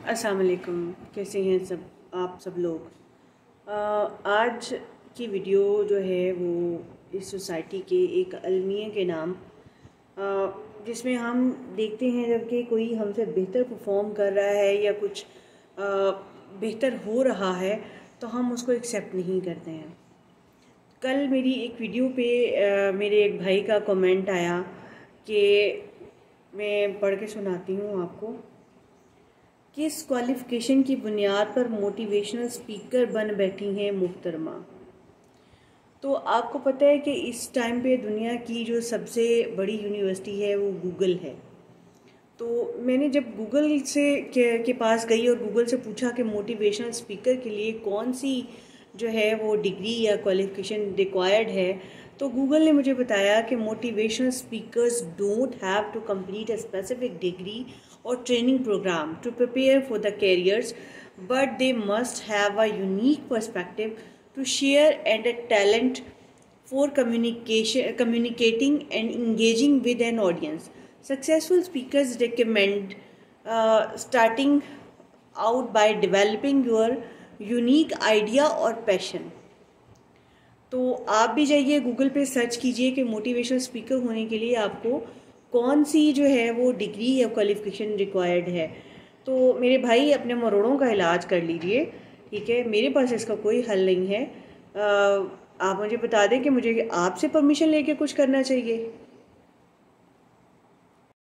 अस्सलाम वालेकुम, कैसे हैं आप सब लोग। आज की वीडियो जो है वो इस सोसाइटी के एक अलमिया के नाम जिसमें हम देखते हैं जबकि कोई हमसे बेहतर परफॉर्म कर रहा है या कुछ बेहतर हो रहा है तो हम उसको एक्सेप्ट नहीं करते हैं। कल मेरी एक वीडियो पे मेरे एक भाई का कमेंट आया कि मैं पढ़ के सुनाती हूँ आपको। किस क्वालिफ़िकेशन की बुनियाद पर मोटिवेशनल स्पीकर बन बैठी हैं मुहतरमा। तो आपको पता है कि इस टाइम पे दुनिया की जो सबसे बड़ी यूनिवर्सिटी है वो गूगल है। तो मैंने जब गूगल के पास गई और गूगल से पूछा कि मोटिवेशनल स्पीकर के लिए कौन सी जो है वो डिग्री या क्वालिफ़िकेशन रिक्वायर्ड है, तो गूगल ने मुझे बताया कि motivational speakers don't have to complete a specific degree or training program to prepare for the careers, but they must have a unique perspective to share and a talent for communicating and engaging with an audience. Successful speakers recommend starting out by developing your unique idea or passion. तो आप भी जाइए Google पे search कीजिए कि motivational speaker होने के लिए आपको कौन सी जो है वो डिग्री या क्वालिफ़िकेशन रिक्वायर्ड है। तो मेरे भाई अपने मरोड़ों का इलाज कर लीजिए, ठीक है। मेरे पास इसका कोई हल नहीं है। आप मुझे बता दें कि मुझे आपसे परमिशन लेके कुछ करना चाहिए।